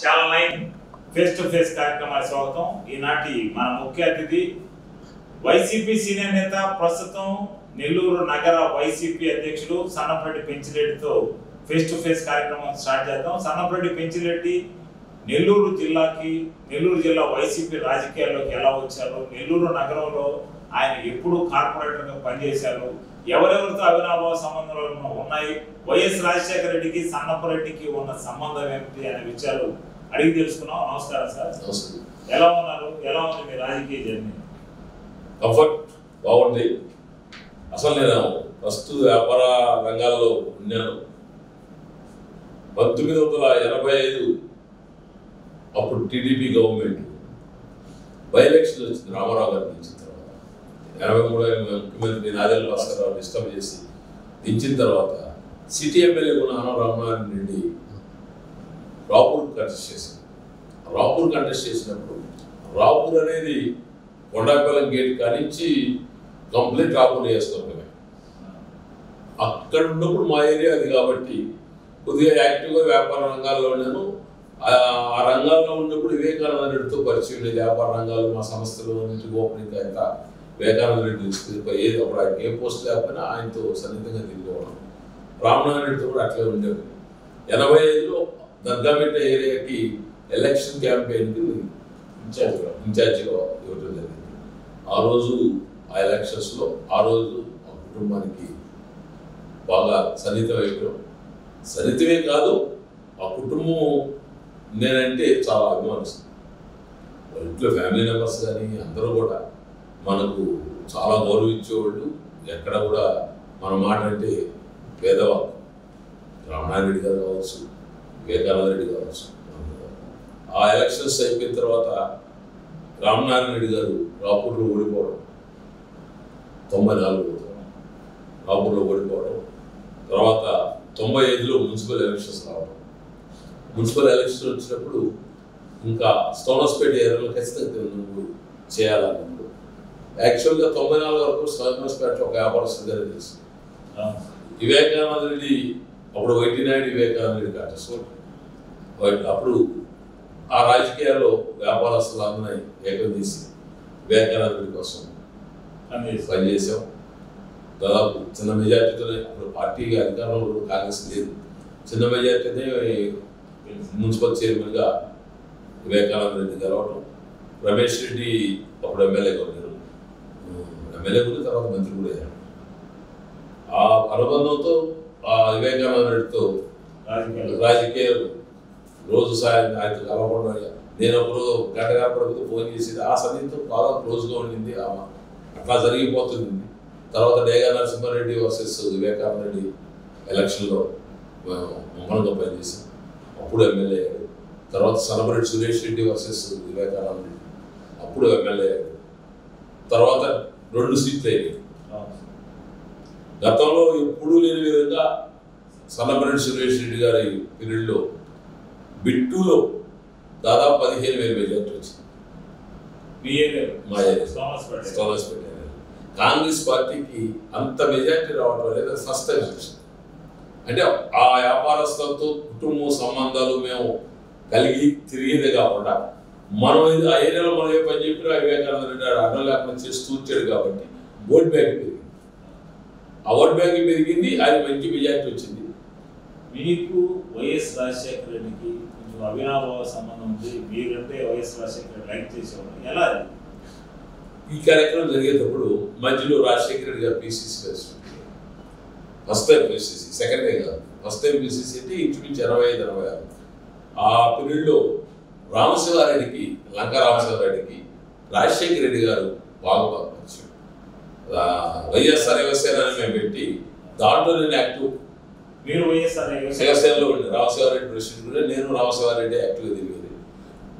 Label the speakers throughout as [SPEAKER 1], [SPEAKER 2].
[SPEAKER 1] Channel 9 face to face కార్యక్రమానికి స్వాగతం. ఈనాటి మన ముఖ్య అతిథి వైసీపీ సీనియర్ నేత, ప్రస్తుతం నెల్లూరు నగర వైసీపీ అధ్యక్షుడు సన్నపరెడ్డి పెంచిరెడ్డితో ఫేస్ టు ఫేస్ కార్యక్రమం స్టార్ట్ చేద్దాం. సన్నపరెడ్డి పెంచిరెడ్డి నెల్లూరు జిల్లా వైసీపీ రాజకీయాల్లోకి ఎలా వచ్చారు, నెల్లూరు నగరంలో ఆయన ఎప్పుడు కార్పొరేటర్గా పనిచేశారు, ఎవరెవరితో అవినాభావ సంబంధాలు ఉన్నాయి, వైఎస్ రాజశేఖర రెడ్డికి సన్నపరెడ్డికి ఉన్న సంబంధం ఏమిటి అనే విషయాలు అడిగి తెలుసుకున్నాం. నమస్కారం సార్. ఎలా ఉన్నారు? ఎలా ఉంది మీ రాజకీయ జర్నీ?
[SPEAKER 2] కంఫర్ట్ బాగుంది. అసలు నేను ఫస్ట్ వ్యాపార రంగాల్లో ఉన్నాను. 1985 అప్పుడు టీడీపీ గవర్నమెంట్ బై ఎలక్షన్ వచ్చింది. రామారావు గారు దించిన తర్వాత 83 ముఖ్యమంత్రి నాదెళ్ల భాస్కరరావు డిస్టర్బ్ చేసి దించిన తర్వాత సిటీ ఎమ్మెల్యే కూడా రామనారాయణ రెడ్డి రాపూర్ కంటెస్ట్ చేసినప్పుడు రాపూర్ అనేది కొండాపల్లం గేట్ కానించి కంప్లీట్ రాపూర్ చేసుకున్నామే. అక్కడ ఉన్నప్పుడు మా ఏరియా అది కాబట్టి కొద్దిగా యాక్టివ్గా వ్యాపార రంగాల్లో ఉన్నాను. ఆ రంగాల్లో ఉన్నప్పుడు వివేకానంద రెడ్డితో పరిచయం ఉండేది. వ్యాపార రంగాలు మా సంస్థలు అన్నింటి ఓపెనింగ్ అయితే వివేకానంద రెడ్డి ఏది అప్పుడు ఆయన ఏ పోస్ట్ లేకపోయినా ఆయనతో సన్నిహితంగా తిరిగేవాళ్ళం. రామనారాయణ రెడ్డితో కూడా అట్లే ఉండేది. 85లో దర్గామిట్ట ఏరియాకి ఎలక్షన్ క్యాంపెయిన్కి ఇన్ఛార్జిగా ఇవ్వటం జరిగింది. ఆ రోజు ఆ ఎలక్షన్స్లో ఆ కుటుంబానికి బాగా సన్నిహితం అయిపోయాం. సన్నిహితమే కాదు, ఆ కుటుంబం నేనంటే చాలా అభిమానిస్తుంది. వాళ్ళ ఇంట్లో ఫ్యామిలీ మెంబర్స్ కానీ అందరూ కూడా మనకు చాలా గౌరవించేవాళ్ళు. ఎక్కడ కూడా మన మాట అంటే పేదవాళ్ళు. రామనారాయణ రెడ్డి గారు కావచ్చు, వివేకానంద రెడ్డి కావచ్చు. ఆ ఎలక్షన్స్ అయిపోయిన తర్వాత రామనారాయణ రెడ్డి గారు రాపూర్లో ఓడిపోవడం, 94 రాపూర్లో ఓడిపోవడం, తర్వాత 95లో మున్సిపల్ ఎలక్షన్స్ రావడం. మున్సిపల్ ఎలక్షన్ వచ్చినప్పుడు ఇంకా స్టోనస్పేట ఏరియాలో ఖచ్చితంగా నువ్వు చేయాలన్నప్పుడు యాక్చువల్గా 94 వరకు స్టోనస్పేటలో ఒక వ్యాపారస్తుడిగానే తెలుసు. వివేకానంద రెడ్డి అప్పుడు వైటీ నాయుడు వివేకానంద రెడ్డి కాంటెస్ట్. అప్పుడు ఆ రాజకీయాల్లో వ్యాపారస్తులందరినీ ఏకం తీసి వివేకానంద రెడ్డి కోసం పనిచేసాం. దాదాపు చిన్న మెజార్టీతోనే, అప్పుడు పార్టీకి అధికారంలో కాంగ్రెస్ లేదు, చిన్న మెజార్టీనే మున్సిపల్ చైర్మన్గా వివేకానంద రెడ్డి గెలవడం. రమేష్ రెడ్డి అప్పుడు ఎమ్మెల్యేగా ఉన్నారు. ఎమ్మెల్యే కూడా తర్వాత మంత్రి కూడా అయ్యారు. ఆ అనుబంధంతో ఆ వివేకానంద రెడ్డితో రాజకీయ రోజు సాయం ఆయనతో కలవకుండా నేను అప్పుడు గంట కాపడితో ఫోన్ చేసేది. ఆ సన్నిధితో బాగా క్లోజ్గా ఉండింది. అట్లా జరిగిపోతుంది. తర్వాత డేగా నరసింహారెడ్డి వర్సెస్ వివేకానంద రెడ్డి ఎలక్షన్లో మమ్మల్గా పనిచేసాం. అప్పుడు ఎమ్మెల్యే అయ్యాడు. తర్వాత సన్నపరెడ్డి సురేష్ రెడ్డి వర్సెస్ వివేకానంద రెడ్డి, అప్పుడు ఎమ్మెల్యే అయ్యాడు. తర్వాత 2 సీట్లు అయ్యాయి. గతంలో ఎప్పుడూ లేని విధంగా సన్నపరెడ్డి సురేష్ రెడ్డి గారి పీరియడ్లో బిట్టూలో దాదాపు 15,000 మెజార్టీ వచ్చింది. మా స్టోనస్పేట కాంగ్రెస్ పార్టీకి అంత మెజార్టీ రావడం అనేది ఫస్ట్ టైం వచ్చింది. అంటే ఆ వ్యాపారస్తులతో కుటుంబ సంబంధాలు మేము కలిగి తిరిగేదే కాకుండా మనం ఆ ఏరియాలో మనం ఏ పని చెప్పినా వివేకానంద రెడ్డి అడ్డం లేకుండా చేస్తూ వచ్చాడు కాబట్టి ఓట్ బ్యాంక్ పెరిగింది. ఆ ఓట్ బ్యాంక్ పెరిగింది, ఆయన మంచి మెజార్టీ వచ్చింది.
[SPEAKER 1] మీకు వైఎస్ రాజశేఖర రెడ్డికి కొంచెం అవినాభావ సంబంధం ఉంది. మీరంటే వైఎస్ రాజశేఖర రెడ్డి లైక్ చేసేవాడు. ఎలా
[SPEAKER 2] ఈ కార్యక్రమం జరిగేటప్పుడు మధ్యలో రాజశేఖర రెడ్డి గారు PCC president, first time PCC, second time కాదు, ఫస్ట్ టైం పిసిసి అంటే ఇంచుమించు 85-86. ఆ పీరియడ్లో రామశివారెడ్డికి, లంకా రామశివారెడ్డికి రాజశేఖర రెడ్డి గారు బాగా పరిచయం. వైఎస్ఆర్ యువసేనని మేము పెట్టి దాంట్లో నేను యాక్టివ్.
[SPEAKER 1] మీరు వైఎస్ఆర్
[SPEAKER 2] యువసేనలో ఉండే రామశివారెడ్డి ప్రెసిడెంట్ ఉండే, నేను రామశివారెడ్డి యాక్టివ్గా తిరిగేది.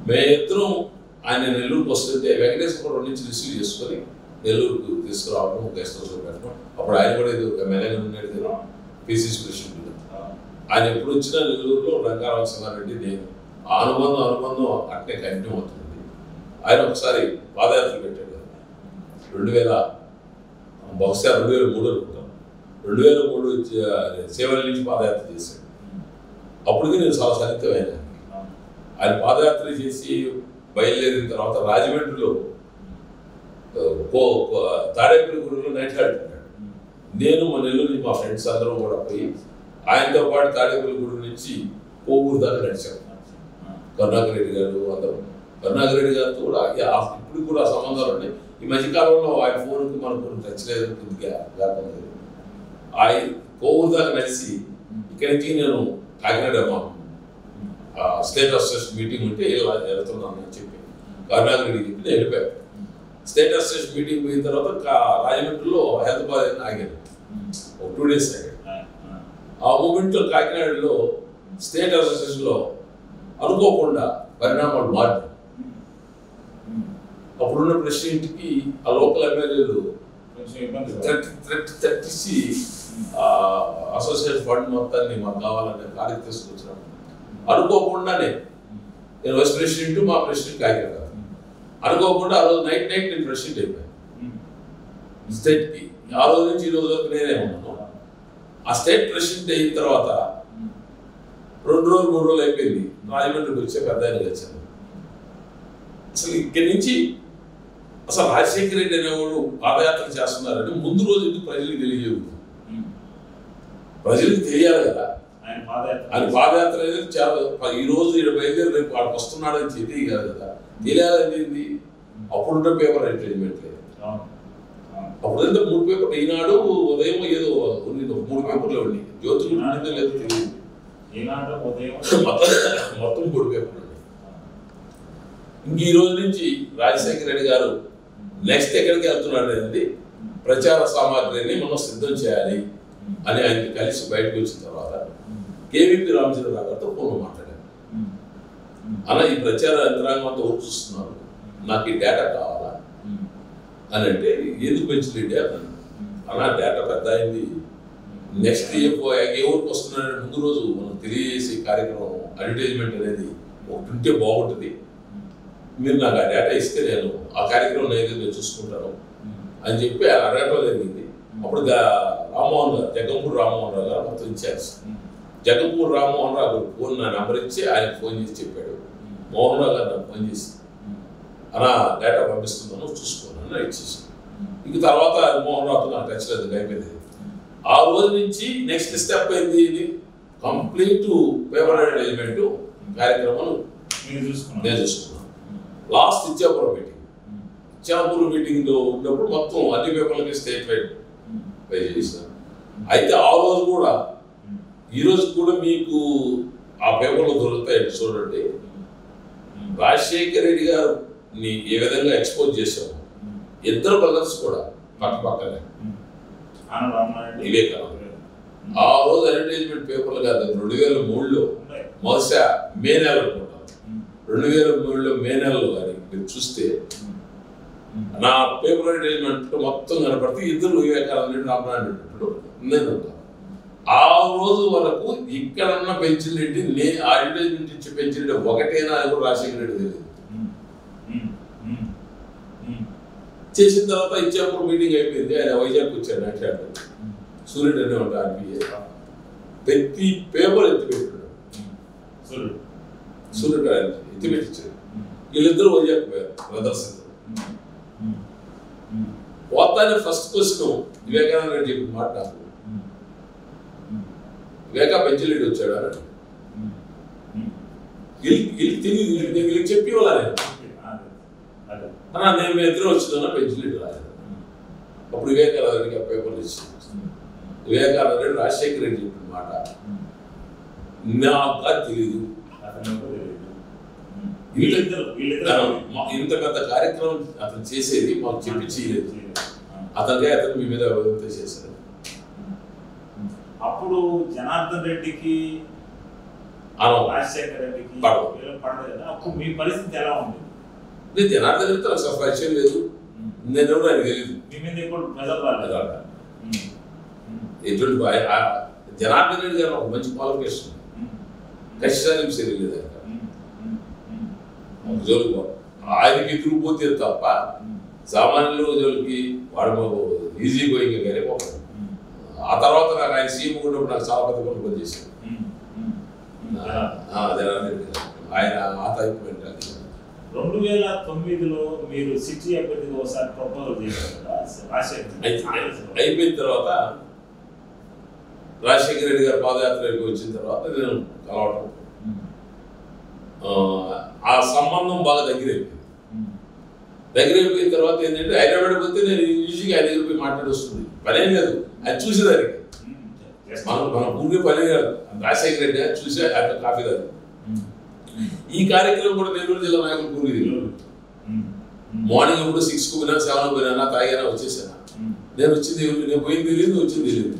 [SPEAKER 2] మేమిద్దరం ఆయన నెల్లూరుకి వస్తుంటే వెంకటేశ్వర నుంచి రిసీవ్ చేసుకొని నెల్లూరుకు తీసుకురావడం, గెస్ట్ హౌస్లో పెట్టడం. అప్పుడు ఆయన కూడా ఇది ఎమ్మెల్యేగా ఉన్నాడు కదా, పిసిసి ప్రెసిడెంట్. ఆయన ఎప్పుడు వచ్చినా నెల్లూరులో రంగారామసింహారెడ్డి నేను ఆ అనుబంధం అట్నే కంటిన్యూ అవుతుంది. ఆయన ఒకసారి పాదయాత్ర పెట్టాడు 2000, బహుశా 2003 అనుకుంటాం. 2003 సేవల నుంచి పాదయాత్ర చేశాడు. అప్పటికి నేను చాలా సన్నిహితమైన ఆయన పాదయాత్ర చేసి బయలుదేరిన తర్వాత రాజమండ్రిలో తాడేపల్లిగూడెంలో నైట్ ఆడుతున్నాడు. నేను మా నెల్లూరు నుంచి మా ఫ్రెండ్స్ అందరం కూడా పోయి ఆయనతో పాటు తాడేపల్లిగూడెం నుంచి కోవూరు దాకా నడిచాం. కరుణాకర్ రెడ్డి గారు అందరం. కరుణాకర్ రెడ్డి గారితో కూడా ఇప్పుడు కూడా సంబంధాలు ఉన్నాయి. ఈ మధ్యకాలంలో ఆయన ఫోన్కి మన ఫోన్ టచ్ లేదు, లేకుండా ఆయన కోవూరు దాకా నడిచి ఇక్కడి నుంచి నేను కాకినాడ స్టేట్ అసోసియేషన్ మీటింగ్ ఉంటే వెళ్తున్నాను అని చెప్పి కరుణాకర్ రెడ్డి చెప్పి నేను వెళ్ళిపోయాను. స్టేట్ అసోసియేషన్ మీటింగ్ పోయిన తర్వాత రాజమండ్రిలో హెల్త్ బాధ ఆగాను, ఒక 2 days ఆగాను. ఆ మూమెంట్లో కాకినాడలో స్టేట్ అసోసియేషన్లో అనుకోకుండా పరిణామాలు మారాయి. అప్పుడున్న ప్రెసిడెంట్కి ఆ లోకల్ ఎమ్మెల్యేలు తట్టించి అసోసియేషన్ ఫండ్ మొత్తాన్ని మాకు కావాలనే కార్యక్రమం తీసుకొచ్చినాం. అనుకోకుండానే నేను వైస్ ప్రెసిడెంట్, మా ప్రెసిడెంట్ కాకినాడ. అనుకోకుండా ఆ రోజు నైట్ నేను ప్రెసిడెంట్ అయిపోయాను స్టేట్కి. ఆ రోజు నుంచి ఈ రోజు వరకు నేనే ఉన్నాను. ఆ స్టేట్ ప్రెసిడెంట్ అయిన తర్వాత 2 రోజులు 3 రోజులు అయిపోయింది. రాజమండ్రికి వచ్చే పెద్ద ఆయన వచ్చాను. అసలు ఇక్కడి నుంచి అసలు రాజశేఖర రెడ్డి అనేవాడు పాదయాత్ర చేస్తున్నారని ముందు రోజు ఎందుకు ప్రజలకు తెలియదు? ప్రజలకు తెలియాలి కదా ఆయన పాదయాత్ర అనేది. చాలా ఈ రోజు బయలుదేరి రేపు వాడికి వస్తున్నాడని చెప్పి కాదు కదా తెలియాలని. అప్పుడున్న పేపర్ ఎంటర్టైన్మెంట్ లేదు. అప్పుడంతా 3 పేపర్లు, ఈనాడు ఉదయం ఏదో ఉంది, 3 పేపర్లు ఉండి జ్యోతులు ఉండిందో లేదో తెలియదు. మొత్తం 3 పేపర్లు ఉన్నాయి. ఇంక ఈ రోజు నుంచి రాజశేఖర రెడ్డి గారు నెక్స్ట్ ఎక్కడికి వెళ్తున్నాడు అనేది ప్రచార సామాగ్రిని మనం సిద్ధం చేయాలి అని ఆయనకి కలిసి బయటకు వచ్చిన తర్వాత కేవీపీ రామచంద్రరావు గారితో ఫోన్లో మాట్లాడాను. అలా ఈ ప్రచార యంత్రాంగం అంతా చూస్తున్నారు, నాకు ఈ డేటా కావాలా అని అంటే ఎందుకు పెంచలేండి అన్నాను. అలా డేటా పెద్ద అయింది, నెక్స్ట్ ఏ ఊరికి వస్తున్నాడని ముందు రోజు మనం తెలియజేసే కార్యక్రమం అడ్వర్టైజ్మెంట్ అనేది ఒకటి ఉంటే బాగుంటుంది. మీరు నాకు ఆ డేటా ఇస్తే నేను ఆ కార్యక్రమం నేను చూసుకుంటాను అని చెప్పి ఆయన అడగటం జరిగింది. అప్పుడు రామ్మోహన్ గారు, జగంపూడి రామ్మోహన్ రావు గారు మొత్తం ఇచ్చారు. జగంపూడి రామ్మోహన్ రావు గారు ఫోన్ నా నెంబర్ ఇచ్చి ఆయనకు ఫోన్ చేసి చెప్పాడు. మోహన్ రావు గారు నాకు ఫోన్ చేసి అలా డేటా పంపిస్తున్నాను చూసుకోను ఇచ్చేసి. ఇంక తర్వాత మోహన్ రావుతో నాకు టచ్ లేదు, అయిపోయింది. ఆ రోజు నుంచి నెక్స్ట్ స్టెప్ అయింది, ఇది కంప్లీట్ పేపర్ అడ్వర్టైజ్మెంట్ కార్యక్రమం నేను చూసుకున్నాను. లాస్ట్ ఇచ్చాపురం మీటింగ్లో ఉన్నప్పుడు మొత్తం అన్ని పేపర్లకి స్టేట్ వైడ్ పే చేశాను. అయితే ఆ రోజు కూడా ఈ రోజు కూడా మీకు ఆ పేపర్లో దొరుకుతాయి చూడండి. రాజశేఖర రెడ్డి గారిని ఏ విధంగా ఎక్స్పోజ్ చేశాము, 2 బ్రదర్స్ కూడా పక్క పక్కనే వివేకానంద. ఆ రోజు అడ్వర్టైజ్మెంట్ పేపర్లు కాదు, 2003లో బహుశా మే నెల అనుకుంటాను, 2003లో మే నెలలో కానీ మీరు చూస్తే నా పేపర్ అడ్వర్టైజ్మెంట్ మొత్తం కనపడితే 2 వివేకానంద రామనాయుడు నేను ఉంటాను. ఆ రోజు వరకు ఇక్కడన్న పెంచిరెడ్డి ఆ అడ్వర్టైజ్మెంట్ ఇచ్చి పెంచిరెడ్డి ఒకటేనా అని కూడా రాజశేఖర రెడ్డి తెలియదు. చేసిన తర్వాత ఇచ్చాపురం మీటింగ్ అయిపోయింది, ఆయన వైజాగ్ వచ్చాడు మాట్లాడు. సూర్యుడు అనే ఉంటా ఆర్బీఏ ప్రతి పేపర్ ఎత్తిపెట్టాడు. సూర్యుడు ఎత్తిపెట్టించాడు. వీళ్ళిద్దరూ వైజాగ్ పోయారు బ్రదర్స్. పోతానే ఫస్ట్ క్వశ్చన్ వివేకానంద రెడ్డి చెప్పిన మాట నాకు, వివేకా పెంచిరెడ్డి వచ్చాడు అన్నాడు. వీళ్ళకి చెప్పి వాళ్ళ అన్నా నేను ఇద్దరు వచ్చినా పెంచిరెడ్డి రాలేదు. అప్పుడు వివేకానంద రెడ్డికి ఆ పేపర్లు ఇచ్చి వివేకానంద రెడ్డి రాజశేఖర రెడ్డి చెప్పిన మాట నాకు తెలీదు. ఇంత పెద్ద కార్యక్రమం అతను చేసేది మాకు చెప్పి చేయలేదు, అతనికే అతను మీ మీద అభివృద్ధి చేశారు.
[SPEAKER 1] అప్పుడు జనార్దన్ రెడ్డికి రాజశేఖర రెడ్డికి పడలేదు. అప్పుడు మీ పరిస్థితి ఎలా ఉంది?
[SPEAKER 2] నేను జనార్దన్ రెడ్డితో అసలు పరిచయం లేదు, నేను ఎవరు ఆయన తెలియదు.
[SPEAKER 1] మీ మీద ఇప్పుడు ప్రజలు రాలేదు.
[SPEAKER 2] ఎటువంటి జనార్దన్ రెడ్డి గారు ఒక మంచి క్వాలిఫికేషన్, ఖచ్చితంగా తెలియలేదు జోలికి. ఆయనకి తిరిగిపోతే తప్ప సామాన్యులు జోలికి వాడు ఈజీ గోయింగ్ కానీ పోతాడు. ఆ తర్వాత నాకు ఆయన సీఎం ఉన్నప్పుడు నాకు చాలా పెద్ద పనులు పనిచేశాను. ఆయన ఆ టైప్ మెంటాలిటీ.
[SPEAKER 1] 2009లో మీరు సిటీ అభ్యర్థిగా ఒకసారి ప్రపోజల్ చేశారు కదా
[SPEAKER 2] అయిపోయిన తర్వాత రాజశేఖర రెడ్డి గారు పాదయాత్రకి వచ్చిన తర్వాత నేను కలవటం, ఆ సంబంధం బాగా దగ్గరైపోయిన తర్వాత ఏంటంటే హైదరాబాద్ పోతే నేను ఈజీగా ఆయన దగ్గర పోయి మాట్లాడి వస్తుంది, పనేం లేదు. అది చూసేదానికి మన ఊరికే పనే కాదు, రాజశేఖర రెడ్డి గారు చూసే ఆయన కాఫీ దాని. ఈ కార్యక్రమం కూడా నెల్లూరు జిల్లా నాయకులు పూర్వీ మార్నింగ్ ఎప్పుడు 6కు పోయినా 7కు పోయినా తాగానా వచ్చేసాను. నేను వచ్చింది నేను పోయింది తెలియదు, వచ్చింది తెలియదు.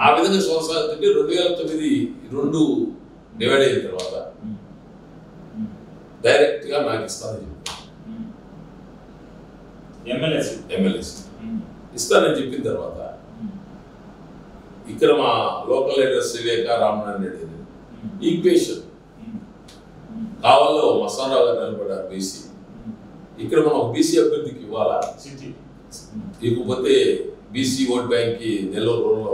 [SPEAKER 2] ఆ విధంగా కొనసాగుతుంటే 2009 2 డివైడ్ అయిన తర్వాత డైరెక్ట్గా నాకు ఇస్తానని చెప్పి ఎమ్మెల్యేసి ఇస్తానని చెప్పిన తర్వాత ఇక్కడ మా లోకల్ లీడర్స్ వివేక రామనారాయణ రెడ్డి ఈక్వేషన్ కావాలో మసారావు గారు నిలబడ్డారు బీసీ. ఇక్కడ మనం బీసీ అభ్యర్థికి ఇవ్వాలా, ఇకపోతే బీసీ ఓట్ బ్యాంక్కి నెల్లూరు రూరల్లో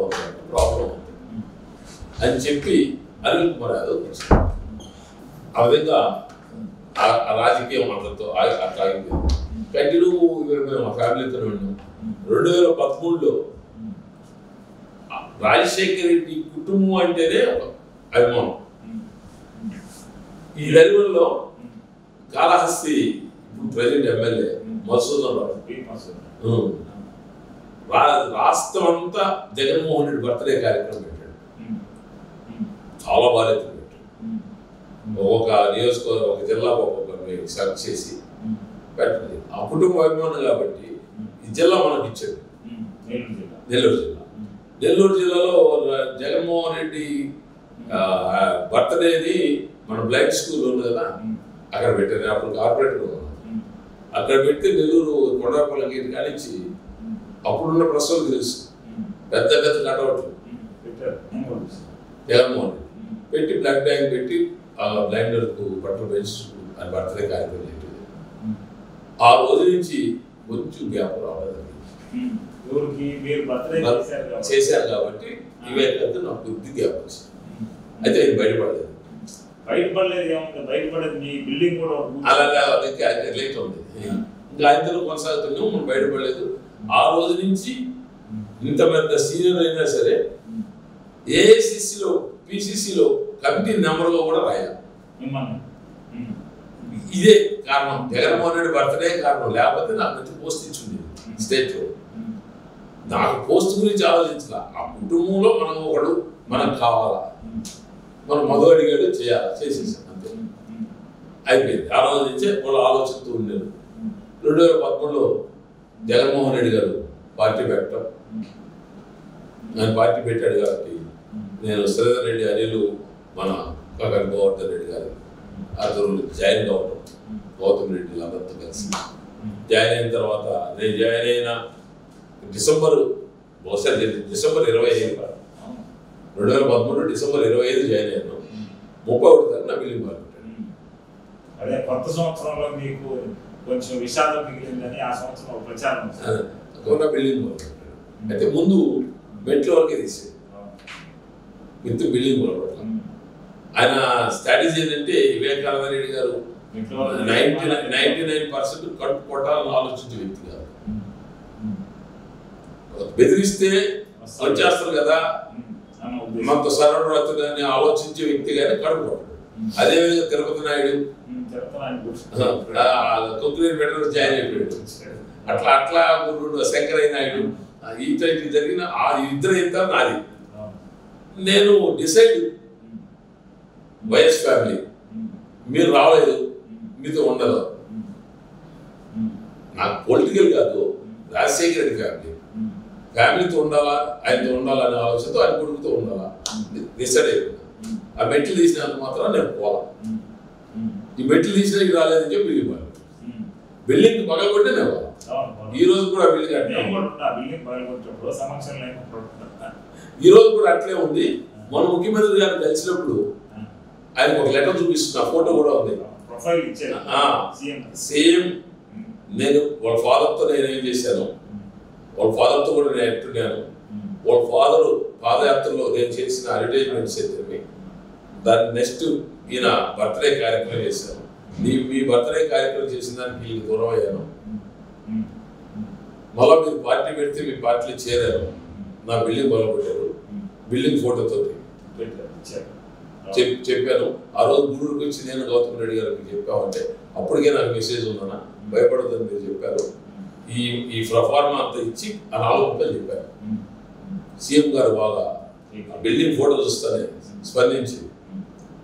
[SPEAKER 2] ప్రాబ్లం ఉంది అని చెప్పి అనిల్ కుమార్ యాదవ్ ఆ విధంగా ఆ రాజకీయం అందరితో అట్లాగింది. కంటిన్యూ మేము మా ఫ్యామిలీతో ఉన్నాం. 2013లో రాజశేఖర రెడ్డి కుటుంబం అంటేనే ఒక అభిమానం. ఈ నలుగురిలో కాళహస్తి ప్రెసిడెంట్ ఎమ్మెల్యే మధుసూదన్ రావు రాష్ట్రం అంతా జగన్మోహన్ రెడ్డి బర్త్డే కార్యక్రమం పెట్టాడు. చాలా బాగా పెట్టాడు. ఒక నియోజకవర్గం ఒక జిల్లా ఒక్కొక్కరిని సెలెక్ట్ చేసి పెట్టండి. ఆ కుటుంబ అభిమానం కాబట్టి ఈ జిల్లా మనకి ఇచ్చాడు. నెల్లూరు జిల్లాలో జగన్మోహన్ రెడ్డి బర్త్డేని మన బ్లైండ్ స్కూల్ ఉంది కదా, అక్కడ పెట్టారు. అప్పుడు కార్పొరేటర్ అక్కడ పెడితే నెల్లూరు కొండపల్లి గేట్ కానిచ్చి అప్పుడున్న ప్రశ్నలు తెలుసు, పెద్ద పెద్ద కటౌట్లు జగన్మోహన్ రెడ్డి పెట్టి బ్లడ్ బ్యాంక్ పెట్టి ఆ బ్లైండర్కు బట్టలు పెంచు అని బర్త్డే కార్యక్రమం చెప్పేది. ఆ రోజు నుంచి కొంచెం గ్యాప్ రావాలి చేశారు కాబట్టి ఇవే కదా నాకు బుద్ధి గ్యాప్ వచ్చింది. అయితే అది బయటపడలేదు. అలాగే లేట్ ఉంది. ఇంకా ఆయనతో కొనసాగుతున్నాం, మనం బయటపడలేదు. ఆ రోజు నుంచి ఇంత పెద్ద సీనియర్ అయినా సరే ఏఐసిసిలో పిసిసిలో కమిటీ నెంబర్గా కూడా రాయాలి. ఇదే కారణం, జగన్మోహన్ రెడ్డి బర్త్డే కారణం. లేకపోతే నాకు మంచి పోస్ట్ ఇచ్చింది స్టేట్లో. నాకు పోస్ట్ గురించి ఆలోచించాల, ఆ కుటుంబంలో మనం ఒకడు మనకు కావాలా, మనం మగ అడిగాడు చేయాలి, చేసేసాం అంతే, అయిపోయింది. ఆ రోజు నుంచే వాళ్ళు ఆలోచిస్తూ ఉండేది. 2013లో జగన్మోహన్ రెడ్డి గారు పార్టీ పెట్టడం, ఆయన పార్టీ పెట్టాడు కాబట్టి నేను శ్రీధర్ రెడ్డి అనిలు మన కాకటి గోవర్ధన్ రెడ్డి గారు ఆధ్వర్యంలో జాయిన్ కావడం, గౌతమ్ రెడ్డి అందరితో కలిసి జాయిన్ అయిన తర్వాత నేను జాయిన్ అయిన డిసెంబర్ 25 2013 డిసెంబర్ 25 జాయిన్ అయ్యాను. 31 తారీఖు నా బిల్డింగ్ మొదలు పెట్టాను.
[SPEAKER 1] అదే కొత్త సంవత్సరంలో మీకు కొంచెం విషాదం మిగిలిందని ఆ సంవత్సరం ప్రచారం
[SPEAKER 2] నా బిల్డింగ్ మొదలు పెట్టాను. అయితే ముందు మెట్ల వరకే తీసేది, విత్ బిల్డింగ్ మొదలు పెట్టాను. ఆయన స్ట్రాటజీ ఏంటంటే వివేకానంద రెడ్డి గారు 99% కడుపు కొట్టాలని ఆలోచించే వ్యక్తి కాదు. బెదిరిస్తే వచ్చేస్తారు కదా మనతో సరౌండ్ అవుతుందని ఆలోచించే వ్యక్తి కానీ కడుపు కొట్టడు. అదేవిధంగా తిరుపతి నాయుడు కొక్కులేని పెట్టడం జాయిన్ అయిపోయాడు. అట్లా శంకరయ్య నాయుడు ఇట్లా జరిగిన ఆ ఇద్దరు ఎంత నాది. నేను డిసైడ్ వైఎస్ ఫ్యామిలీ మీరు రాలేదు, మీతో ఉండదు. నాకు పొలిటికల్ కాదు, రాజశేఖర రెడ్డి ఫ్యామిలీతో ఉండాలా, ఆయనతో ఉండాలనే ఆలోచనతో ఆయన కొడుకుతో ఉండాలా డిసైడ్ అయిపోయింది. ఆ మెట్లు తీసినంత మాత్రం నేను పోలా. ఈ మెట్లు తీసినా ఇది రాలేదని చెప్పి బిల్డింగ్ బిల్డింగ్ పగలగొట్టే నేను పోలా. ఈ రోజు కూడా ఈ రోజు కూడా అట్లే ఉంది. మన ముఖ్యమంత్రి గారిని కలిసినప్పుడు ఆయనకు ఒక లెటర్ చూపిస్తున్న ఫోటో కూడా ఉంది. సేమ్ నేను వాళ్ళ ఫాదర్తో నేను ఏం చేశాను, వాళ్ళ ఫాదర్తో కూడా నేను ఎట్టున్నాను. వాళ్ళ ఫాదరు పాదయాత్రలో నేను చేసిన అడ్వర్టైజ్మెంట్స్ అయితే దాని నెక్స్ట్ ఈయన బర్త్డే కార్యక్రమం చేశాను. మీ బర్త్డే కార్యక్రమం చేసిన దానికి వీళ్ళకి దూరం అయ్యాను. మళ్ళీ మీరు పార్టీ పెడితే మీ పార్టీలో చేరాను. నా బిల్డింగ్ బలపడ్డారు, బిల్డింగ్ ఫోటోతో చెప్పాను. ఆ రోజు గూడూరుకి వచ్చి నేను గౌతమ్ రెడ్డి గారికి చెప్పామంటే అప్పటికే నాకు మెసేజ్ ఉందన్నా, భయపడదని మీరు చెప్పారు. ఈ ప్రొఫార్మా అంతా ఇచ్చి ఆ 4 ముక్కలు చెప్పారు. సీఎం గారు బాగా బిల్డింగ్ ఫోటో చూస్తానే స్పందించి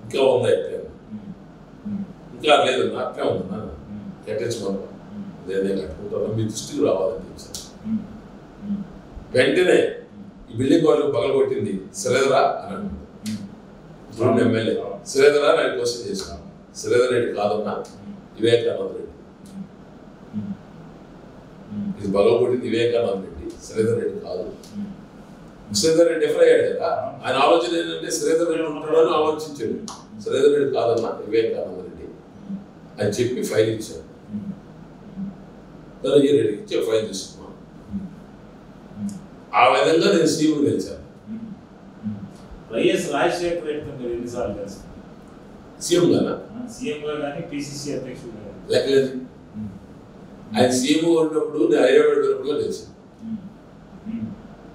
[SPEAKER 2] ఇంకా ఉందా ఎట్లా, ఇంకా లేదు అట్లే ఉందన్నా కట్టించమన్నా, లేదే కట్టుకుంటాను, మీ దృష్టికి రావాలని చెప్పాను. వెంటనే ఈ బిల్డింగ్ వాళ్ళు పగలగొట్టింది శ్రీధరా అని అన్నాడు. ఇప్పుడు ఎమ్మెల్యే శ్రీధరా నేను క్వశ్చన్ చేశాను. శ్రీధర్ రెడ్డి కాదన్నా వివేకానంద రెడ్డి, ఇది పగలగొట్టింది వివేకానంద రెడ్డి, శ్రీధర్ రెడ్డి కాదు. శ్రీధర్ రెడ్డి డిఫర్ అయ్యాడు కదా, ఆయన ఆలోచన ఏంటంటే శ్రీధర్ రెడ్డి ఉంటాడని ఆలోచించాడు. శ్రీధర్ రెడ్డి కాదన్నా వివేకానంద రెడ్డి అని చెప్పి ఫైల్ ఇచ్చాడు. ధనంజయ రెడ్డికి ఇచ్చే ఫైల్ తీసుకున్నాను. ఆ విధంగా నేను సీఎం గెలిచాను.
[SPEAKER 1] వైఎస్ రాజశేఖర రెడ్డితో మీరు ఎన్నిసార్లు కలిసి
[SPEAKER 2] సీఎం గానా?
[SPEAKER 1] సీఎం గా కానీ పిసిసి అధ్యక్షుడు
[SPEAKER 2] లెక్కలేదు. ఆయన సీఎం ఉన్నప్పుడు నేను హైదరాబాద్ పోయినప్పుడు గెలిచాను.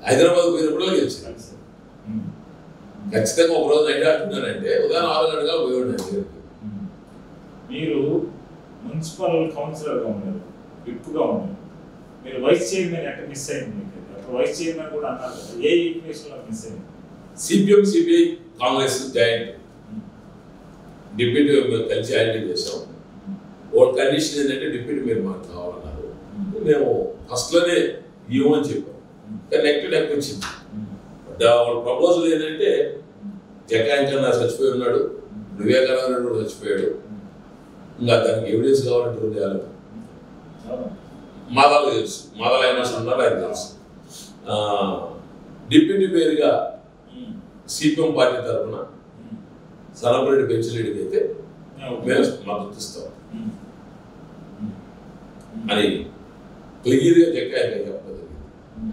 [SPEAKER 2] హైదరాబాద్ పోయినప్పుడు గెలిచాను. ఖచ్చితంగా ఒక రోజు నైట్ ఆడుతున్నానంటే ఉదయం 6 గంటలుగా పోయి.
[SPEAKER 1] మీరు మున్సిపల్ కౌన్సిలర్గా ఉన్నారు, విప్పుగా ఉన్నారు. మీరు వైస్ చైర్మన్ ఎక్కడ మిస్ అయింది? మీకు వైస్ చైర్మన్ కూడా అన్నారు కదా, ఏ ఈక్వేషన్లో మిస్ అయింది?
[SPEAKER 2] CPM CPI Congress joint deputy కలిసి హ్యాండిల్ చేసాం. వాళ్ళ కండిషన్ ఏంటంటే డిప్యూటీ మీరు మాకు కావాలన్నారు. మేము ఫస్ట్లోనే ఇవ్వమని చెప్పాం, కానీ నెక్ వచ్చింది. వాళ్ళ ప్రపోజల్ ఏంటంటే జగ్గాంకర్ చచ్చిపోయి ఉన్నాడు, వివేకానంద కూడా చచ్చిపోయాడు, ఇంకా దానికి ఎవిడెన్స్ కావాలంటే ఉండాలి. మాదాలు తెలుసు, మాదాలు అయినా ఉన్నారు, ఆయన తెలుసు. డిప్యూటీ పేరుగా సిపిఎం పార్టీ తరఫున సనపరెడ్డి పెంచిరెడ్డికి అయితే మేము మద్దతు ఇస్తాం అని క్లియర్గా జగ్గాంకర్ చెప్పడం జరిగింది.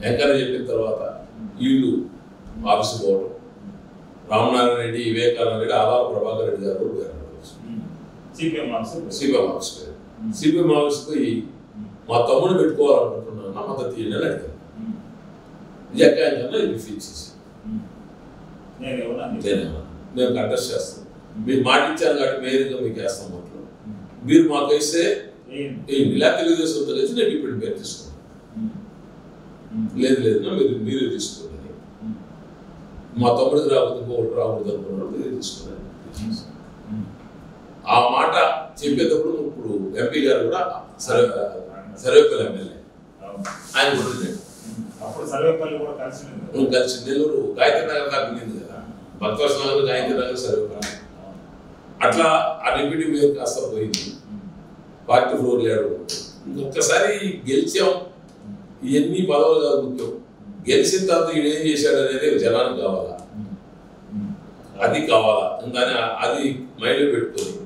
[SPEAKER 2] వెంకన్న చెప్పిన తర్వాత వీళ్ళు ఆఫీసు పోవడం, రామనారాయణ రెడ్డి, వివేకానంద రెడ్డి, ఆదాల ప్రభాకర్ రెడ్డి గారు సిపిఎం ఆఫీస్ పోయి మా తమ్ముడు పెట్టుకోవాలనుకుంటున్నా మద్దతు ఇయ్యండి అని అడిగారు. జగ్గాంకర్ రిఫ్యూజ్ చేసి మేము కంటెస్ట్ చేస్తాం, మీరు మాట ఇచ్చారు కాబట్టి మేరుగా మీకు వేస్తాం, మాటలు మీరు మాకు వేస్తే ఇలా తెలుగుదేశంతో కలిసి నేను డిప్యూటీ పేరు తీసుకున్నాను. లేదు మీరే తీసుకోండి, మా తమ్ముడికి రాకపోతే ఇంకొకటి రాకూడదు అనుకున్నాడు, మీరే తీసుకున్నాను. ఆ మాట చెప్పేటప్పుడు ఇప్పుడు ఎంపీ గారు కూడా సర్వేపల్లి ఎమ్మెల్యే ఆయన కూడా
[SPEAKER 1] అప్పుడు సర్వేపల్లి కూడా
[SPEAKER 2] కలిసి నెల్లూరు గాయత్రి నగర్ దాకా వెళ్ళింది కదా, భక్తవర్ష నగర్, గాయత్రి నగర్, సర్వేపల్లి. అట్లా ఆ డిప్యూటీ మేయర్ కాస్త పోయింది, పార్టీ ఫ్లోర్ లేడు. ఇంకొకసారి గెలిచాం, ఇవన్నీ పదవులు కాదు ముఖ్యం, గెలిచిన తర్వాత ఈయన ఏం చేశాడు అనేది జనానికి కావాలా, అది కావాలా. దాన్ని అది మైండ్లో పెట్టుకొని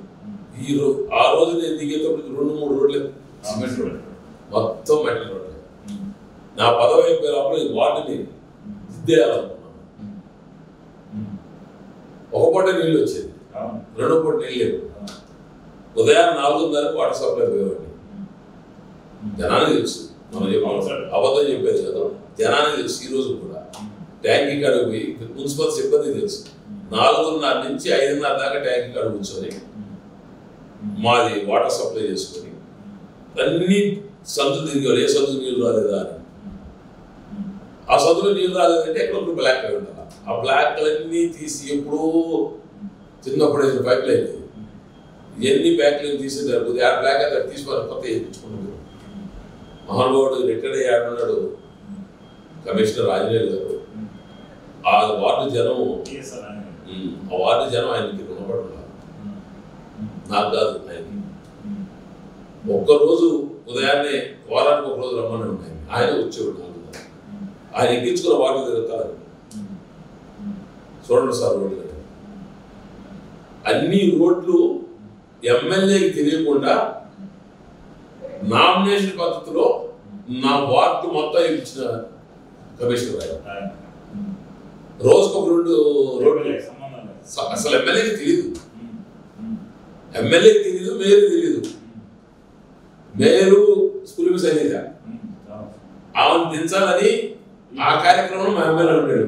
[SPEAKER 2] ఆ రోజు నేను దిగేటప్పటికి 2-3 రోడ్లు సిమెంట్ రోడ్లు మొత్తం మెటల్ రోడ్లు. నా పదవి అయిపోయినప్పుడు ఈ వార్డుని దిద్దేయాలనుకున్నాను. ఒక పూట నీళ్ళు వచ్చేది, 2వ పూట నీళ్ళు లేవు. ఉదయం 4:30 వాటర్ సప్లై పోయేవాడిని. జనానికి తెలుసు, మనం అబద్ధం చెప్పేది కదా, జనానికి తెలుసు. ఈ రోజు కూడా ట్యాంకీ కాడికి పోయి మున్సిపల్ సిబ్బంది తెలుసు, 4:30 నుంచి 5:30 దాకా ట్యాంకీ కాడ కూర్చొని మాది వాటర్ సప్లై చేసుకొని అన్ని సందులు తిరిగారు, ఏ సందుకు నీళ్ళు రాలేదా అని. ఆ సందులో నీళ్ళు రాలేదంటే ఎక్కడ బ్లాక్ అయి ఉండాలి. ఆ బ్లాక్లన్నీ తీసి ఎప్పుడూ చిన్నప్పుడు వేసిన పైప్ లైన్ ఎన్ని బ్యాక్ లైన్ తీసేటారు, ఆ బ్లాక్ అయితే తీసుకొని కొత్త వేయించుకుంటున్నారు. మహానుభావుడు రిటైర్డ్ అయ్యాడున్నాడు కమిషనర్ ఆంజనేయులు గారు. ఆ వార్డు జనం ఆయనకి రుణపడి ఉన్నారు, నాకు కాదు. ఆయనకి ఒక్కరోజు ఉదయాన్నే వారానికి ఒక రోజు రమ్మని ఉన్నాయి, ఆయన వచ్చేవాడు. ఆయన ఎక్కించుకున్న వార్డు తిరుగుతారు. చూడండి సార్, రోడ్లు అన్ని రోడ్లు ఎమ్మెల్యేకి తెలియకుండా నామినేషన్ పద్ధతిలో నా వార్డు మొత్తం ఇచ్చిన కమిషనర్ గారు. రోజుకు 2 రోడ్లు అసలు ఎమ్మెల్యేకి తెలియదు, ఎమ్మెల్యేకి తెలియదు, మేయర్ తెలియదు. మేయరు స్కూల్ సైనిక ఆమెను దించాలని ఆ కార్యక్రమంలో మా ఎమ్మెల్యే ఉన్నాడు,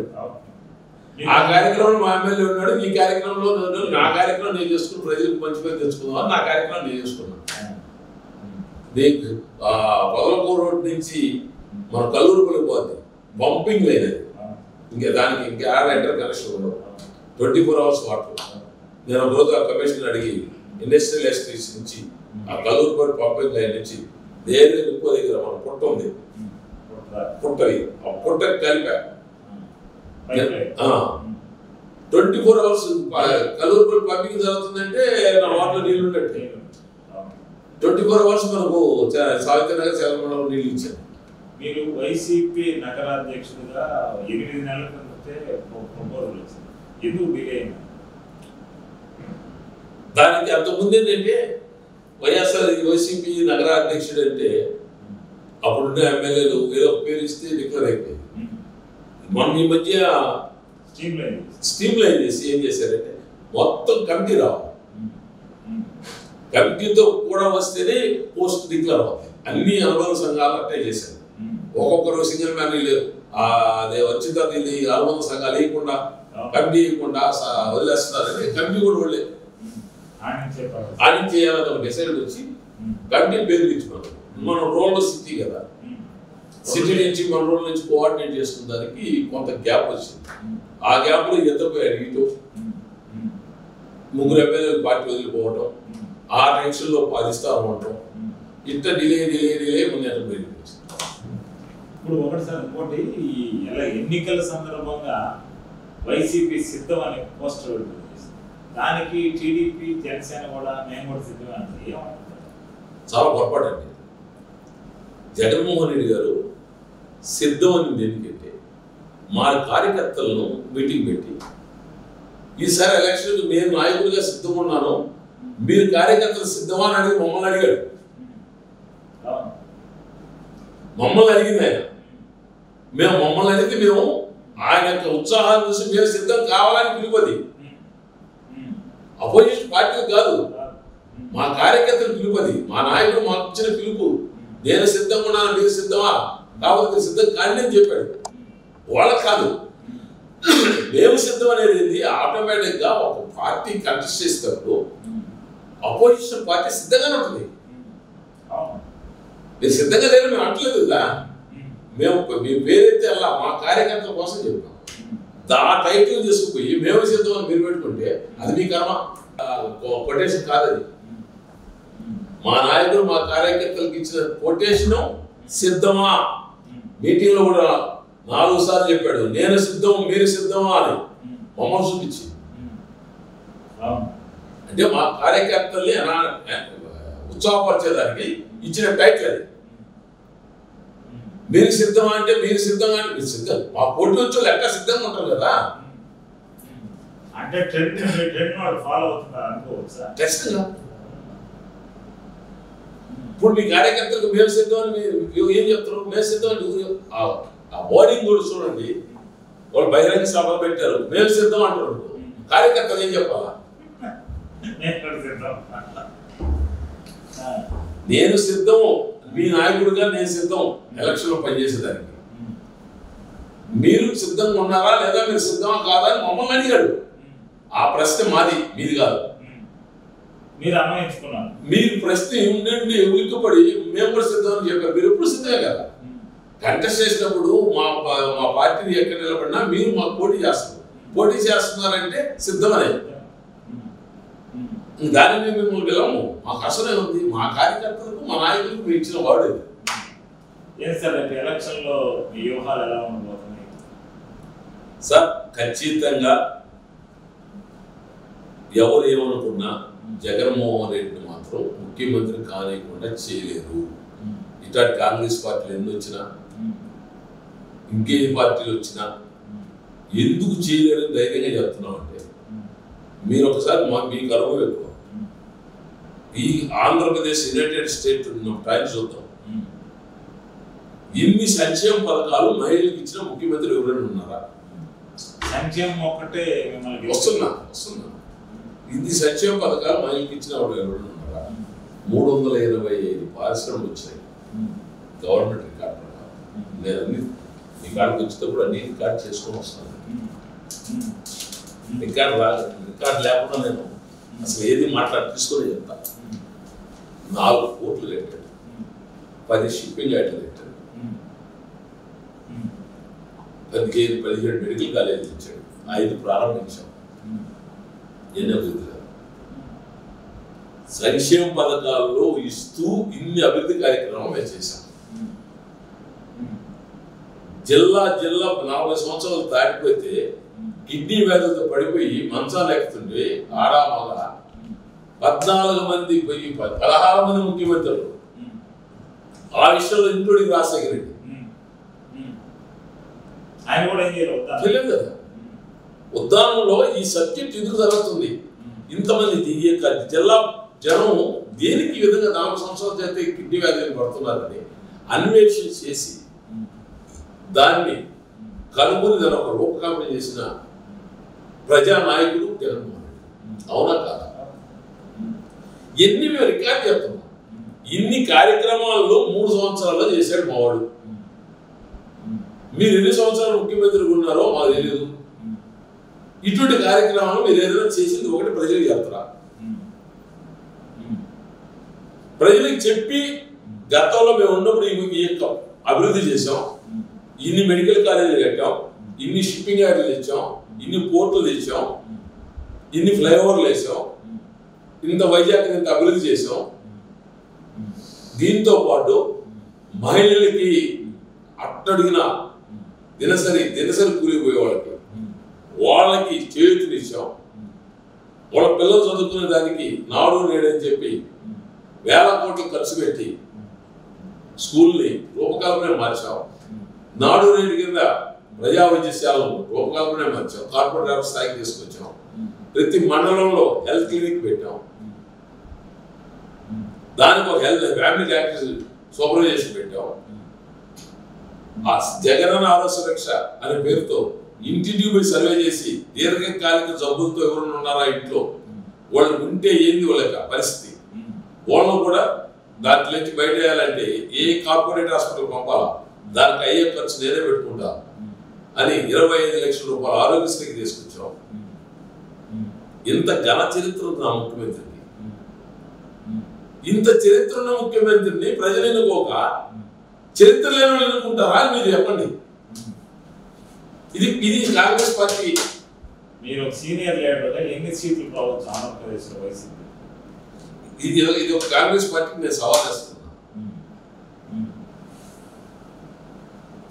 [SPEAKER 2] ఆ కార్యక్రమంలో మా ఎమ్మెల్యే ఉన్నాడు, ఈ కార్యక్రమంలో నా కార్యక్రమం నేను చేసుకుని ప్రజలకు మంచి పేరు తెచ్చుకుందాం, నా కార్యక్రమం నేను చేసుకున్నాను. పొదలకూరు రోడ్ నుంచి మన కల్లూరుపల్లి పోతే పంపింగ్ లైన్ అది, ఇంకా దానికి ఇంకా ఇంటర్ కనెక్షన్ ఉండవు, 24 hours వాటర్. నేను ఒక రోజు ఆ కమిషన్ అడిగి ఇండస్ట్రియల్ ఎస్టేట్స్ నుంచి ఆ కల్లూరుపల్లి పంపింగ్ లైన్ నుంచి దేని ఇంకో దగ్గర మన పుట్ట ఉంది, పుట్టది ఆ పుట్టకి కలిపా 24 hours కల్లూరుపల్లి పంపింగ్ జరుగుతుందంటే నా వాటిలో నీళ్ళు ఉన్నట్టే. 24 hours మనకు సావిత్రి నగర్ చంద్రమండలం నీళ్ళు ఇచ్చారు.
[SPEAKER 1] మీరు వైసీపీ నగరాధ్యక్షుడిగా 8 నెలల క్రితమే ప్రపోజల్ వచ్చింది, ఎందుకు డిలే అయింది?
[SPEAKER 2] దానికి అంతకుముందు ఏంటంటే వైసీపీ నగరాధ్యక్షుడు అంటే అప్పుడున్న ఎమ్మెల్యేలు ఏదో పేరు ఇస్తే డిక్లేర్ అయిపోయింది. మనం ఈ మధ్య స్ట్రీమ్ లైన్ చేసి ఏం చేశారంటే మొత్తం కమిటీ రావాలి, కమిటీతో కూడా వస్తేనే పోస్ట్ డిక్లేర్ అవుతాయి. అన్ని అనుబంధ సంఘాలు అట్టే చేశారు. ఒక్కొక్కరు సింగిల్ మ్యాన్ లేరు, అదే వచ్చిన తర్వాత ఇది అనుబంధ సంఘాలు వేయకుండా కమిటీ వేయకుండా వదిలేస్తున్నారని కమిటీ కూడా వాళ్ళే ఆడింగ్ చేయాలని ఒక డిసైడ్ వచ్చి కమిటీ పేరు ఇచ్చుకున్నాం. మన రోల్ సిటీ కదా, సిటీ నుంచి మన రోల్ నుంచి కోఆర్డినేట్ చేసుకున్న దానికి కొంత గ్యాప్ వచ్చింది. ఆ గ్యాప్ లో ఎత్తపోయాడు ఇటు ముగ్గురు ఎమ్మెల్యేలు పార్టీ వదిలిపోవటం, ఆ టెన్షన్ లో 10 స్థానం ఉండటం, ఇంత డిలే ముందు పోయింది.
[SPEAKER 1] ఇప్పుడు ఒకటి సార్, ఇంకోటి ఇలా ఎన్నికల సందర్భంగా వైసీపీ సిద్ధం అనే పోస్టర్ దానికి టీడీపీ జనసేన కూడా మేము కూడా సిద్ధం అంటే ఏమంటారు?
[SPEAKER 2] చాలా పొరపాటు అండి. జగన్మోహన్ రెడ్డి గారు సిద్ధం అని ఎందుకంటే మా కార్యకర్తలను మీటింగ్ పెట్టి ఈసారి ఎలక్షన్ నేను నాయకుడిగా సిద్ధంగా ఉన్నాను, మీరు కార్యకర్తలు సిద్ధమా అని అడిగి మమ్మల్ని అడిగాడు. మమ్మల్ని అడిగింది ఆయన, మమ్మల్ని అడిగితే మేము ఆయన యొక్క ఉత్సాహాన్ని చూసి మేము సిద్ధం కావాలని పిలుపది అపోజిషన్ పార్టీ కాదు, మా కార్యకర్తలు పిలుపది, మా నాయకుడు మాకు ఇచ్చిన పిలుపు. నేను సిద్ధంగా ఉన్నాను, మీరు సిద్ధమా కాబట్టి సిద్ధం కానీ అని చెప్పాడు. వాళ్ళకి కాదు, మేము సిద్ధం అనేది ఆటోమేటిక్ గా ఒక పార్టీ కంటెస్ట్ చేసేటప్పుడు అపోజిషన్ పార్టీ సిద్ధంగానే ఉంటుంది. మీరు సిద్ధంగా లేరు మేము అంటలేదు కదా, మేము మీ పేరైతే అలా మా కార్యకర్తల కోసం చెప్పాం. ఆ టైటిల్ తీసుకుపోయి మేము సిద్ధం అని మీరు పెట్టుకుంటే అది మీ కర్మ, కొటేషన్ కాదది. మా నాయకుడు మా కార్యకర్తలకు ఇచ్చిన కొటేషన్ సిద్ధమా. మీటింగ్ లో కూడా 4 సార్లు చెప్పాడు, నేను సిద్ధం మీరు సిద్ధమా అని మమ్మల్ని చూపించి. అంటే మా కార్యకర్తల్ని ఉత్సాహపరిచేదానికి ఇచ్చిన టైటిల్ అది. మీరు సిద్ధమా అంటే మీరు సిద్ధంగా అంటే మీరు సిద్ధం, మా పోటీ వచ్చి లెక్క సిద్ధంగా ఉంటారు కదా.
[SPEAKER 1] అంటే ఫాలో అవుతున్నారు అనుకోవచ్చా?
[SPEAKER 2] ఖచ్చితంగా. ఇప్పుడు మీ కార్యకర్తలకు మేము సిద్ధం అని ఏం చెప్తారు? మేము సిద్ధం అని ఆ వర్డింగ్ కూడా చూడండి. వాళ్ళు బహిరంగ సభ పెట్టారు, మేము సిద్ధం అంటారు. కార్యకర్తలు ఏం చెప్పాలా? నేను సిద్ధం, మీ నాయకుడిగా నేను సిద్ధం ఎలక్షన్ లో పనిచేసేదానికి. మీరు సిద్ధంగా ఉన్నారా లేదా, మీరు సిద్ధమా కాదా అని మమ్మల్ని అడిగాడు. ఆ ప్రశ్న మాది, మీది కాదు.
[SPEAKER 1] మీరు అన్వయించుకున్నారు.
[SPEAKER 2] మీరు ప్రశ్న ఉండండి ఉలిక్కిపడి మేము కూడా సిద్ధం అని చెప్పారు. మీరు ఎప్పుడు సిద్ధమే కదా. కంటెస్ట్ చేసినప్పుడు మా పార్టీని ఎక్కడ నిలబడినా మీరు మాకు పోటీ చేస్తున్నారు. పోటీ చేస్తున్నారంటే సిద్ధమనే. దాన్ని మేము మిమ్మల్ని గెలము. మాకు అసలే ఉంది, మా కార్యకర్తలకు మా నాయకులకు మీరు ఇచ్చిన వాడు.
[SPEAKER 1] ఏం సార్ ఎలక్షన్ లో వ్యూహాలు ఎలా ఉండబోతున్నాయి
[SPEAKER 2] సార్? ఖచ్చితంగా ఎవరు ఏమనుకున్నా జగన్మోహన్ రెడ్డిని మాత్రం ముఖ్యమంత్రి కానికుండా చేయలేరు. ఇట్లాంటి కాంగ్రెస్ పార్టీలు ఎన్ని వచ్చినా ఇంకే పార్టీలు వచ్చినా ఎందుకు చేయలేరు ధైర్యంగా చెప్తున్నాం అంటే మీరు ఒకసారి మీకు అనుభవం ఎక్కువ. ఈ ఆంధ్రప్రదేశ్ యునైటెడ్ స్టేట్ ఉన్న టైం చూద్దాం. ఇన్ని సంక్షేమ పథకాలు మహిళలకు ఇచ్చిన ముఖ్యమంత్రి ఎవరైనా ఉన్నారా?
[SPEAKER 1] సంక్షేమం ఒక్కటే మిమ్మల్ని
[SPEAKER 2] వస్తున్నా ఇది సంక్షేమ పథకాలు మహిళకి ఇచ్చిన వాళ్ళు ఎవరు ఉన్నారా? 325 పారిశ్రమలు వచ్చాయి గవర్నమెంట్ రికార్డు ప్రకారం. నేను అన్ని రికార్డుకి వచ్చినప్పుడు అన్ని రికార్డు చేసుకొని వస్తాను. రికార్డు లేకుండా నేను అసలు ఏది తీసుకొని చెప్తాను. 4 కోట్లు కట్టాడు, 10 షిప్పింగ్ యార్డులు కట్టాడు, 17 మెడికల్ కాలేజీలు ఇచ్చాడు, 5 ప్రారంభించాం. ఎన్ని అభివృద్ధి సంక్షేమ పథకాల్లో ఇస్తూ ఇన్ని అభివృద్ధి కార్యక్రమాలు చేశాం. జిల్లా 40 సంవత్సరాలు దాటిపోతే కిడ్నీ వ్యాధులతో పడిపోయి మంచాలు ఎక్కుతుంటే ఆడామగ 14 మంది పోయి 16 మంది ముఖ్యమంత్రులు ఆ విషయంలో ఇంక్లూడింగ్ రాజశేఖర రెడ్డి
[SPEAKER 1] ఆయన కూడా
[SPEAKER 2] తెలియదు కదా. ఉద్దానంలో ఈ సబ్జెక్ట్ ఎందుకు జరుగుతుంది? ఇంతమంది జిల్లా జనం దేనికి ఈ విధంగా 40 సంవత్సరాల చేస్తే కిడ్నీ వ్యాధులు పడుతున్నారని అన్వేషణ చేసి దాన్ని కనుగొని దాని ఒక రూపకల్పన చేసిన ప్రజానాయకుడు జగన్మోహన్ రెడ్డి. అవునా కాదా? ఎన్ని మేము రికార్డ్ చేస్తున్నాం. ఇన్ని కార్యక్రమాల్లో 3 సంవత్సరాల్లో చేశాడు మావాడు. మీరు ఎన్ని సంవత్సరాలు ముఖ్యమంత్రిగా ఉన్నారో మాకు తెలియదు. ఇటువంటి కార్యక్రమాలు మీరు ఏదైనా చేసింది ఒకటి ప్రజలకు చెప్తారా? ప్రజలకు చెప్పి గతంలో మేము ఉన్నప్పుడు ఈ యొక్క అభివృద్ధి చేసాం, ఇన్ని మెడికల్ కాలేజీలు కట్టాం, ఇన్ని షిప్పింగ్ యార్డులు తెచ్చాం, ఇన్ని పోర్టులు తెచ్చాం, ఇన్ని ఫ్లైఓవర్లు వేసాం, ఇంత వైజాగ్ ఇంత అభివృద్ధి చేసాం. దీంతో పాటు మహిళలకి అట్టడిగిన దినసరి కూలిపోయే వాళ్ళకి చేతునిచ్చాం. వాళ్ళ పిల్లలు చదువుకునే దానికి నాడు నేడని చెప్పి వేల కోట్లు ఖర్చు పెట్టి స్కూల్ని రూపకల్పన మార్చాం. నాడు నేడు కింద ప్రజా వైద్యశాలను రూపకల్పన మార్చాం, కార్పొరేట్ స్థాయికి తీసుకొచ్చాం. ప్రతి మండలంలో హెల్త్ క్లినిక్ పెట్టాం. దానికి ఒక ఫ్యామిలీ డాక్టర్ సూపర్వైజేషన్ పెట్టాం. ఆ జగనన్న ఆరోగ్య రక్ష అనే పేరుతో ఇంటింటికి పోయి సర్వే చేసి దీర్ఘకాలిక జబ్బులతో ఎవరు ఉన్నారా ఇంట్లో, వాళ్ళు ఉంటే ఏంది వాళ్ళ యొక్క పరిస్థితి, వాళ్ళను కూడా దాంట్లో నుంచి బయట వేయాలంటే ఏ కార్పొరేట్ హాస్పిటల్ పంపాలా, దానికి అయ్యే ఖర్చు నేనే పెట్టుకుంటా అని 25 లక్షల రూపాయలు ఆరోగ్యశ్రీకి తీసుకొచ్చాం. ఇంత ఘన చరిత్ర ఉంది నా ముఖ్యమంత్రికి. ఇంత చరిత్ర ఉన్న ముఖ్యమంత్రిని ప్రజలు ఎన్నుకోక చరిత్ర లేని వాళ్ళు ఎన్నుకుంటారా అని మీరు చెప్పండి. ఇది కాంగ్రెస్ పార్టీ.
[SPEAKER 1] మీరు సీనియర్ లీడర్గా ఎన్ని సీట్లు కావచ్చు ఆంధ్రప్రదేశ్లో వైసీపీ?
[SPEAKER 2] ఇది ఒక కాంగ్రెస్ పార్టీకి నేను సవాల్ చేస్తున్నా.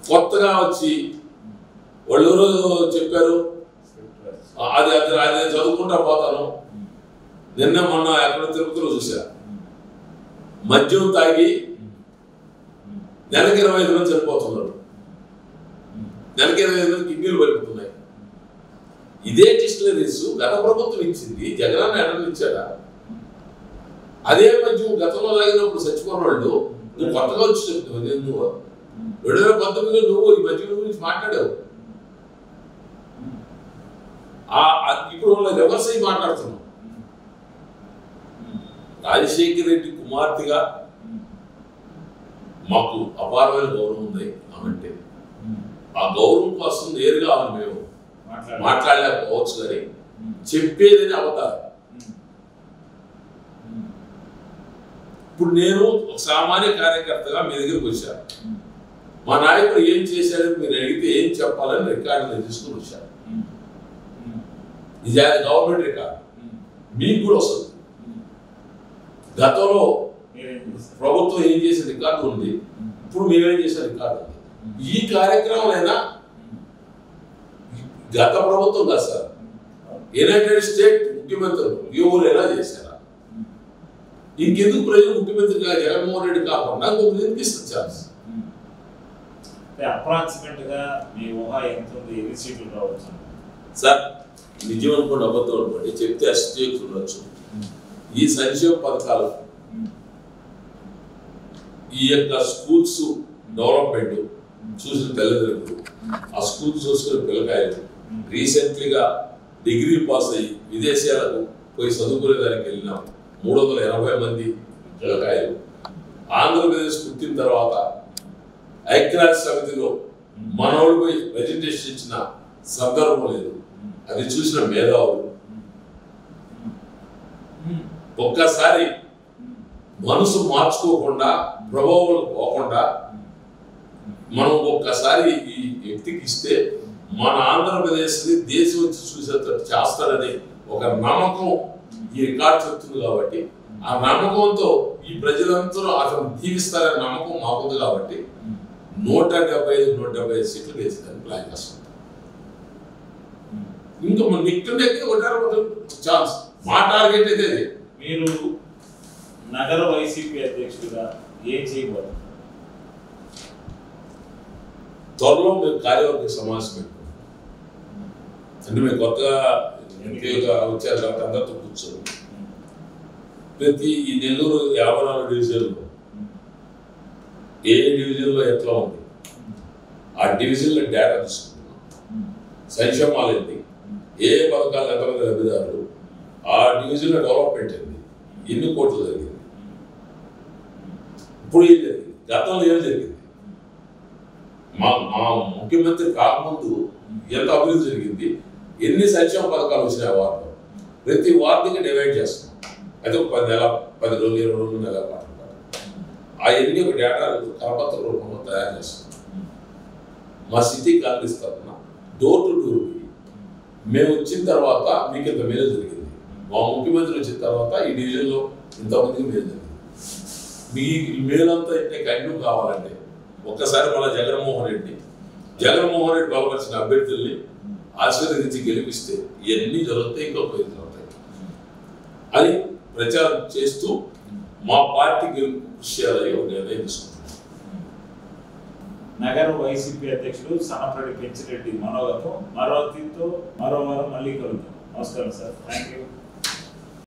[SPEAKER 2] కొత్తగా వచ్చి వాళ్ళు ఎవరో చెప్పారు, అది చదువుకుంటా పోతాను. నిన్న మొన్న ఎక్కడ తిరుపతిలో చూసా, మద్యం తాగి నెలకి 25 మంది చనిపోతున్నారు, నెలకి 25 మంది కిడ్నీలు పడిపోతున్నాయి. ఇదే డిస్టిలరీస్ గత ప్రభుత్వం ఇచ్చింది, జగనన్న ఎడలు ఇచ్చాడా? అదే మద్యం గతంలో తాగినప్పుడు చచ్చిపోయిన వాళ్ళు నువ్వు కొత్తగా వచ్చి చెప్తావు. నువ్వు 2019లో నువ్వు ఈ మద్యం గురించి మాట్లాడావు. ఇప్పుడు వాళ్ళ రివర్స్ అయ్యి మాట్లాడుతున్నావు. రాజశేఖర రెడ్డి కుమార్తెగా మాకు అపారమైన గౌరవం ఉంది అంటే ఆ గౌరవం కోసం నేరుగా మేము మాట్లాడలేకపోవచ్చు, కానీ చెప్పేదని అవతారు. ఇప్పుడు నేను ఒక సామాన్య కార్యకర్తగా మీ దగ్గరికి వచ్చాను. మా నాయకుడు ఏం చేశాడని మీరు అడిగితే ఏం చెప్పాలని రికార్డులు తీసుకుని వచ్చాను. ఇది గవర్నమెంట్ రికార్డు, మీకు కూడా వస్తుంది. గతంలో ప్రభుత్వం ఏం చేసే రికార్డు ఉంది, ఇప్పుడు మేమేం చేసే రికార్డు ఉంది. ఈ కార్యక్రమం అయినా గత ప్రభుత్వం కాదు సార్, యునైటెడ్ స్టేట్ ముఖ్యమంత్రులు ఎవరైనా చేశారా? ఇంకెందుకు ప్రజలు ముఖ్యమంత్రిగా జగన్మోహన్ రెడ్డి కాకుండా ఇంకొక ఎందుకు ఇస్తారు ఛాన్స్?
[SPEAKER 1] అప్రాక్సిమేట్ గా మీ ఊహ ఎంత ఉంది, ఎన్ని సీట్లు రావచ్చు
[SPEAKER 2] సార్? నిజం అనుకోండి, అబద్ధం అనుకోండి, చెప్తే అస్టేక్స్ ఉండొచ్చు. ఈ సంక్షేమ పథకాలు, ఈ యొక్క స్కూల్స్ డెవలప్మెంట్ చూసిన తల్లిదండ్రులు, ఆ స్కూల్స్ చూసుకునే పిల్లకాయలు, రీసెంట్లీగా డిగ్రీ పాస్ అయ్యి విదేశాలకు పోయి చదువుకునేదానికి వెళ్ళిన 380 మంది పిల్లకాయలు ఆంధ్రప్రదేశ్ పుట్టిన తర్వాత ఐక్యరాజ్య సమితిలో మనోడు పోయి ప్రెజెంటేషన్ ఇచ్చిన సందర్భం లేదు. అది చూసిన మేధావులు ఒక్కసారి మనసు మార్చుకోకుండా ప్రభావం పోకుండా మనం ఒక్కసారి ఈ వ్యక్తికి ఇస్తే మన ఆంధ్రప్రదేశ్ని దేశం వచ్చి చూసేటట్టు చేస్తారని ఒక నమ్మకం ఈ రికార్డు చెప్తుంది. కాబట్టి ఆ నమ్మకంతో ఈ ప్రజలంతా అతను దీవిస్తారనే నమ్మకం మాకుంది. కాబట్టి 175 సీట్లు వేసేదాన్ని ప్లాన్ చేస్తాం. ఇంకా నిక్కు ఛాన్స్ మా టార్గెట్ అయితే
[SPEAKER 1] మీరు నగర వైసీపీ అధ్యక్షుడిగా ఏం చేయబోతున్నారు?
[SPEAKER 2] త్వరలో మేము కార్యవర్గ సమావేశం పెట్టుకున్నాం. అంటే మేము కొత్తగా ఎంపీగా వచ్చారు కాబట్టి అందరితో కూర్చొని ప్రతి ఈ నెల్లూరు 54 డివిజన్లో ఏ డివిజన్లో ఎట్లా ఉంది ఆ డివిజన్లో డేటా తీసుకుంటున్నాం. సంక్షేమాలు ఏంటి, ఏ పథకాలు ఎంతమంది లబ్ధిదారులు, ఆ డివిజన్లో డెవలప్మెంట్ ఏంటి, ఎన్ని కోట్లు జరిగింది, ఇప్పుడు ఏం జరిగింది, గతంలో ఏం జరిగింది, మా ముఖ్యమంత్రి కాకముందు ఎంత అభివృద్ధి జరిగింది, ఎన్ని సంక్షేమ పథకాలు వచ్చినాయి వార్డులో, ప్రతి వార్డుకి డివైడ్ చేస్తున్నాం. అయితే ఒక 10 రోజులు 20 రోజులు నెల పాటు అవన్నీ ఒక డేటా కరపత్ర రూపంలో తయారు చేస్తున్నాం. మా సిటీ కాలనీస్ తరఫున డోర్ టు డోర్ మేము వచ్చిన తర్వాత మీకు ఇంత మేలు జరిగింది, మా ముఖ్యమంత్రి వచ్చిన తర్వాత ఈ డివిజన్లో ఇంతమందికి మేలు జరిగింది, మీ మేలంతా ఇంటే కంటిన్యూ కావాలంటే ఒక్కసారి మన జగన్మోహన్ రెడ్డి బలపరిచిన అభ్యర్థుల్ని ఆశీర్వదించి గెలిపిస్తే ఇవన్నీ జరుగుతాయి, ఇంకో పైలు జరుగుతాయి అని ప్రచారం చేస్తూ మా పార్టీ గెలుపు కృషి చేయాలని ఒక నిర్ణయం తీసుకుంటున్నాం.
[SPEAKER 1] నగర వైసీపీ అధ్యక్షుడు సనపరెడ్డి పెంచిరెడ్డి మనోగతం మరో అతిథితో మరో వారం మళ్ళీ కలుద్దాం. నమస్కారం సార్. Thank you.